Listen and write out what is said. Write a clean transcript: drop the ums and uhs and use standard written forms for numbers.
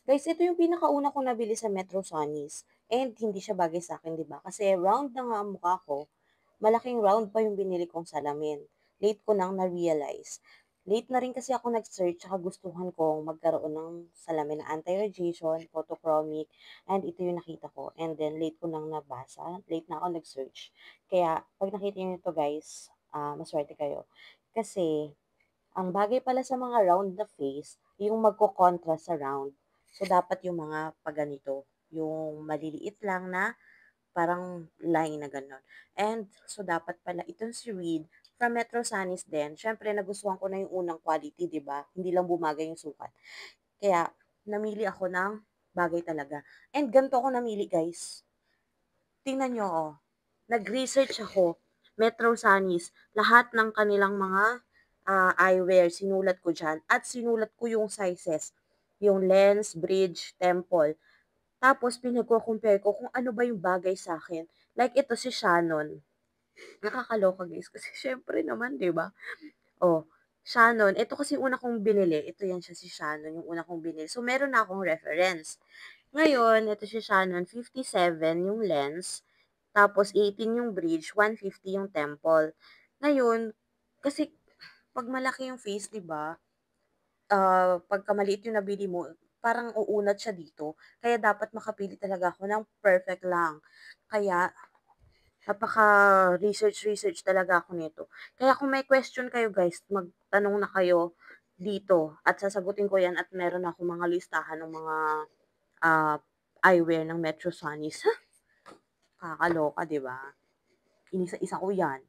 Guys, ito yung pinakauna kong nabili sa Metro Sonys and hindi siya bagay sa'kin, 'di ba? Kasi round na nga ang mukha ko, malaking round pa yung binili kong salamin. Late ko nang na-realize. Late na rin kasi ako nag-search tsaka gustuhan kong magkaroon ng salamin na anti-radiation, photochromic, and ito yung nakita ko. And then late ko nang nabasa, late na ako nag-search. Kaya 'pag nakita niyo ito guys, masuwerte kayo. Kasi ang bagay pala sa mga round na face, yung magko-contrast sa round. So, dapat yung mga paganito, yung maliliit lang na parang line na gano'n. And so, dapat pala itong si Reed from Metro Sanis din. Siyempre, nagustuhan ko na yung unang quality, di ba? Hindi lang bumagay yung sukat. Kaya, namili ako ng bagay talaga. And ganito ako namili, guys. Tingnan nyo, oh. Nag-research ako. Metro Sanis. Lahat ng kanilang mga eyewear, sinulat ko dyan. At sinulat ko yung sizes. Yung lens, bridge, temple. Tapos, pinagko-compare ko kung ano ba yung bagay sa akin. Like, ito si Shannon. Nakakaloka, guys. Kasi, syempre naman, di ba? Oh, Shannon. Ito kasi yung una kong binili. Ito yan siya si Shannon, yung una kong binili. So, meron na akong reference. Ngayon, ito si Shannon, 57 yung lens. Tapos 18 yung bridge, 150 yung temple. Ngayon, kasi 'pag malaki yung face, 'di ba, pagka maliit yung nabili mo, parang uunat siya dito. Kaya dapat makapili talaga ako ng perfect lang. Kaya napaka-research talaga ako nito. Kaya kung may question kayo guys, magtanong na kayo dito at sasagutin ko 'yan at meron akong mga listahan ng mga, ah, eyewear ng Metro Sonys. Kakaloka, 'di ba? Inisa-isa ko 'yan.